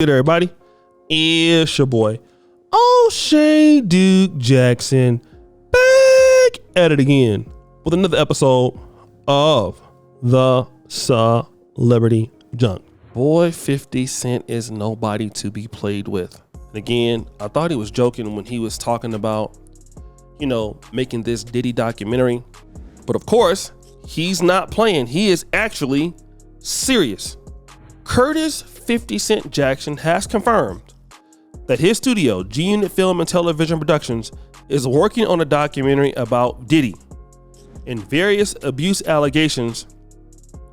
Good, everybody. It's your boy, O'Shea Duke Jackson, back at it again with another episode of the Celebrity Junk. Boy, 50 Cent is nobody to be played with. And again, I thought he was joking when he was talking about, making this Diddy documentary. But of course, he's not playing. He is actually serious. Curtis 50 Cent Jackson has confirmed that his studio, G-Unit Film and Television Productions, is working on a documentary about Diddy and various abuse allegations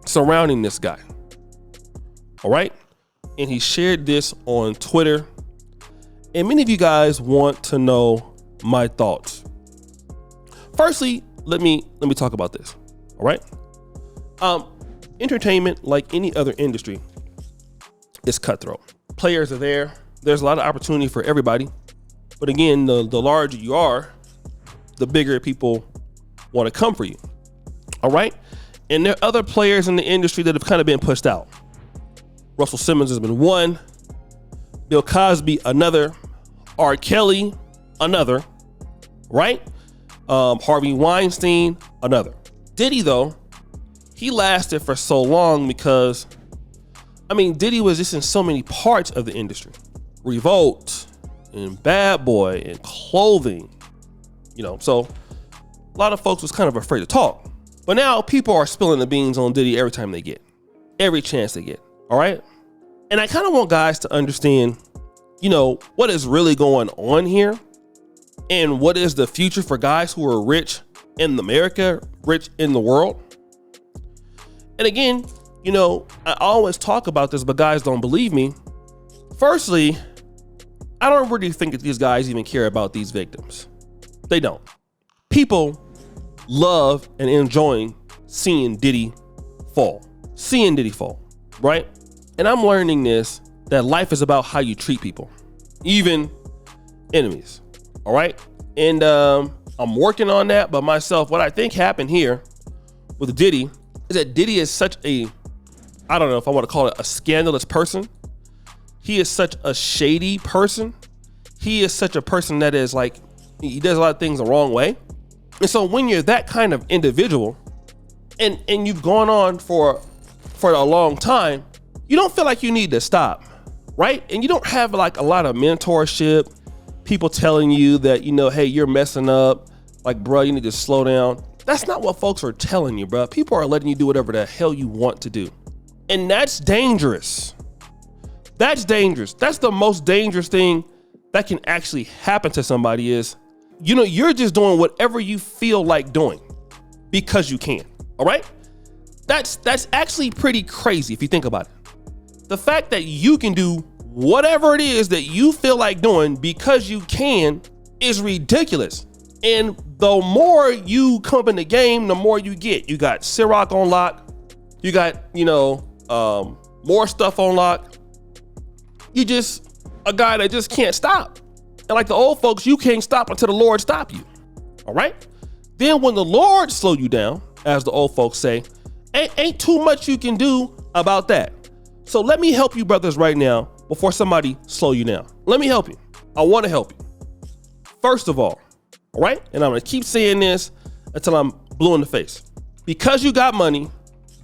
surrounding this guy. All right. And he shared this on Twitter. And many of you guys want to know my thoughts. Firstly, let me talk about this. All right. Entertainment, like any other industry, is cutthroat. Players are there. There's a lot of opportunity for everybody. But again, the larger you are, the bigger people want to come for you. All right. And there are other players in the industry that have kind of been pushed out. Russell Simmons has been one. Bill Cosby, another. R. Kelly, another. Right? Harvey Weinstein, another. Diddy, though, he lasted for so long because, Diddy was just in so many parts of the industry. Revolt and Bad Boy and clothing, so a lot of folks was kind of afraid to talk. But now people are spilling the beans on Diddy every time they get, every chance they get. All right. And I kind of want guys to understand, what is really going on here and what is the future for guys who are rich in America, rich in the world. And again, I always talk about this, but guys don't believe me. Firstly, I don't really think that these guys even care about these victims. They don't. People love and enjoying seeing Diddy fall, right? And I'm learning this, that life is about how you treat people, even enemies, all right? And I'm working on that, but myself, what I think happened here with Diddy is that Diddy is such a, I don't know if I want to call it a scandalous person. He is such a shady person. He is such a person that is like, he does a lot of things the wrong way. And so when you're that kind of individual and you've gone on for a long time, you don't feel like you need to stop, right? And you don't have like a lot of mentorship, people telling you that, hey, you're messing up. Like, bro, you need to slow down. That's not what folks are telling you, bro. People are letting you do whatever the hell you want to do. And that's dangerous. That's dangerous. That's the most dangerous thing that can actually happen to somebody is, you're just doing whatever you feel like doing because you can. All right. That's actually pretty crazy if you think about it. The fact that you can do whatever it is that you feel like doing because you can is ridiculous. And the more you come up in the game, the more you get. You got Ciroc on lock. You got, more stuff on lock. You just a guy that just can't stop. And like the old folks, you can't stop until the Lord stop you. All right. Then when the Lord slow you down, as the old folks say, ain't too much you can do about that. So let me help you brothers right now before somebody slow you down. Let me help you. I want to help you. First of all right. And I'm going to keep saying this until I'm blue in the face. Because you got money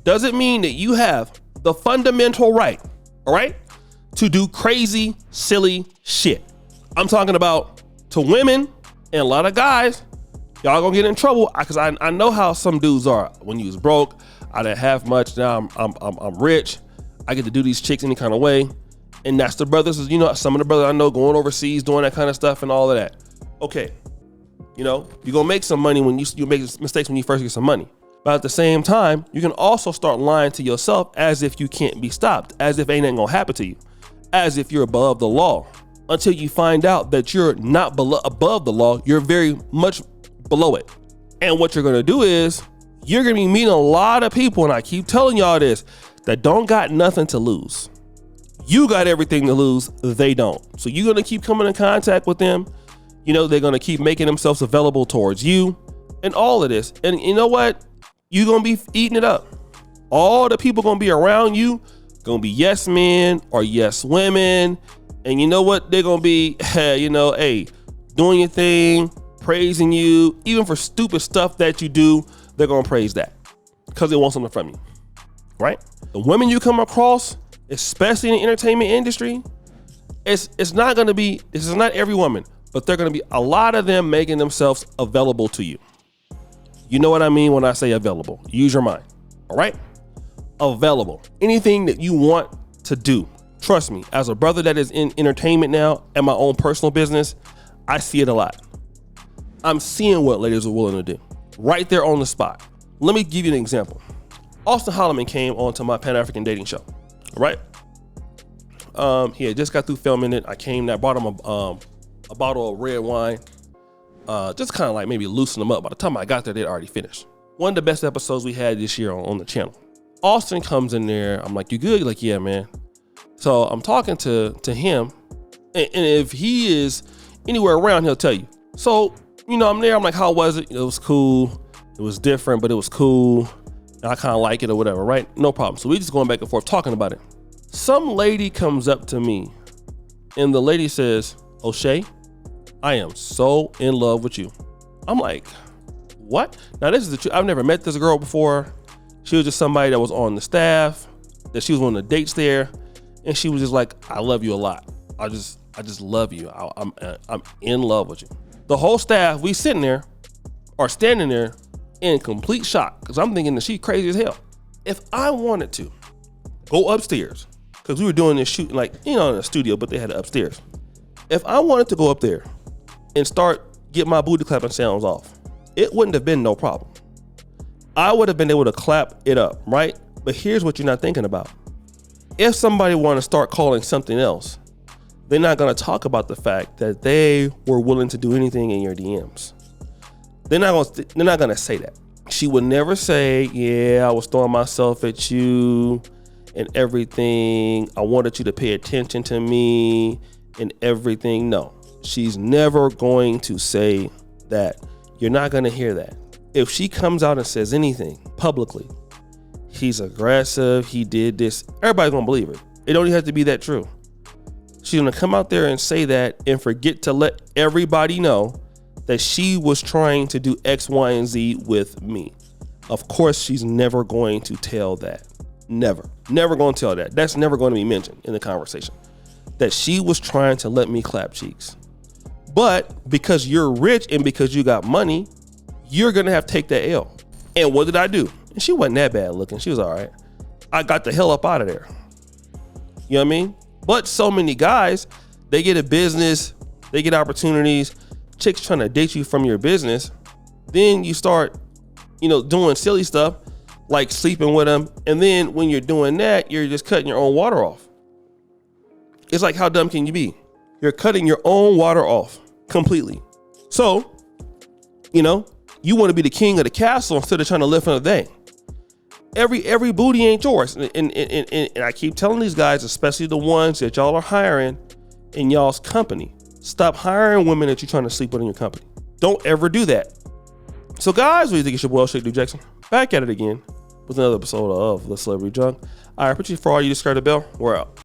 doesn't mean that you have the fundamental right. All right. To do crazy, silly shit. I'm talking about to women and a lot of guys. Y'all gonna get in trouble because I know how some dudes are. When you was broke, I didn't have much. Now I'm rich. I get to do these chicks any kind of way. And that's the brothers, some of the brothers I know going overseas doing that kind of stuff and all of that. Okay. You're gonna make some money when you make mistakes when you first get some money. But at the same time, you can also start lying to yourself as if you can't be stopped, as if ain't nothing gonna happen to you, as if you're above the law, until you find out that you're not above the law, you're very much below it. And what you're gonna do is you're gonna be meeting a lot of people, and I keep telling y'all this, that don't got nothing to lose. You got everything to lose, they don't. So you're gonna keep coming in contact with them. They're gonna keep making themselves available towards you and all of this. And you know what? You're gonna be eating it up. All the people gonna be around you Gonna be yes men or yes women. And you know what? They're gonna be, hey, doing your thing, praising you, even for stupid stuff that you do, they're gonna praise that because they want something from you, right? The women you come across, especially in the entertainment industry, it's not gonna be, this is not every woman, but they're gonna be a lot of them making themselves available to you. You know what I mean when I say available? Use your mind, all right? Available. Anything that you want to do. Trust me, as a brother that is in entertainment now and my own personal business, I see it a lot. I'm seeing what ladies are willing to do right there on the spot. Let me give you an example. Austin Holloman came onto my Pan-African dating show, right? He had just got through filming it. I brought him a bottle of red wine, just kind of like maybe loosen them up. By the time I got there, they'd already finished. One of the best episodes we had this year on the channel. Austin comes in there. I'm like, you good? He's like, yeah, man. So I'm talking to him, and if he is anywhere around, he'll tell you. So, I'm there. I'm like, how was it? It was cool. It was different, but it was cool. I kind of like it or whatever, right? No problem. So we just going back and forth talking about it. Some lady comes up to me, and the lady says, O'Shea, I am so in love with you. I'm like, what? Now, this is the truth. I've never met this girl before. She was just somebody that was on the staff, that she was one of the dates there. And she was just like, I love you a lot. I just love you. I'm in love with you. The whole staff, we sitting there or standing there in complete shock because I'm thinking that she's crazy as hell. If I wanted to go upstairs, because we were doing this shooting in a studio, but they had it upstairs. If I wanted to go up there and start get my booty clapping sounds off, it wouldn't have been no problem. I would have been able to clap it up, right? But here's what you're not thinking about. If somebody want to start calling something else, they're not going to talk about the fact that they were willing to do anything in your DMs. They're not going to say that. She would never say, yeah, I was throwing myself at you and everything. I wanted you to pay attention to me and everything. No, she's never going to say that. You're not going to hear that. If she comes out and says anything publicly, he's aggressive, he did this, everybody's gonna believe her. It don't even have to be that true. She's gonna come out there and say that and forget to let everybody know that she was trying to do X, Y, and Z with me. Of course, she's never going to tell that. Never gonna tell that. That's never going to be mentioned in the conversation. That she was trying to let me clap cheeks. But because you're rich and because you got money, you're gonna have to take that L. And what did I do? And she wasn't that bad looking. She was all right. I got the hell up out of there. You know what I mean? But so many guys, they get a business, they get opportunities, chicks trying to date you from your business. Then you start, doing silly stuff like sleeping with them. And then when you're doing that, you're just cutting your own water off. It's like, how dumb can you be? You're cutting your own water off completely. So, you want to be the king of the castle instead of trying to live for the day. Every booty ain't yours. And I keep telling these guys, especially the ones that y'all are hiring in y'all's company, stop hiring women that you're trying to sleep with in your company. Don't ever do that. So guys, what do you think? It's your boy, Shake Dude Jackson. Back at it again with another episode of The Celebrity Junk. I appreciate for all you to subscribe the bell. We're out.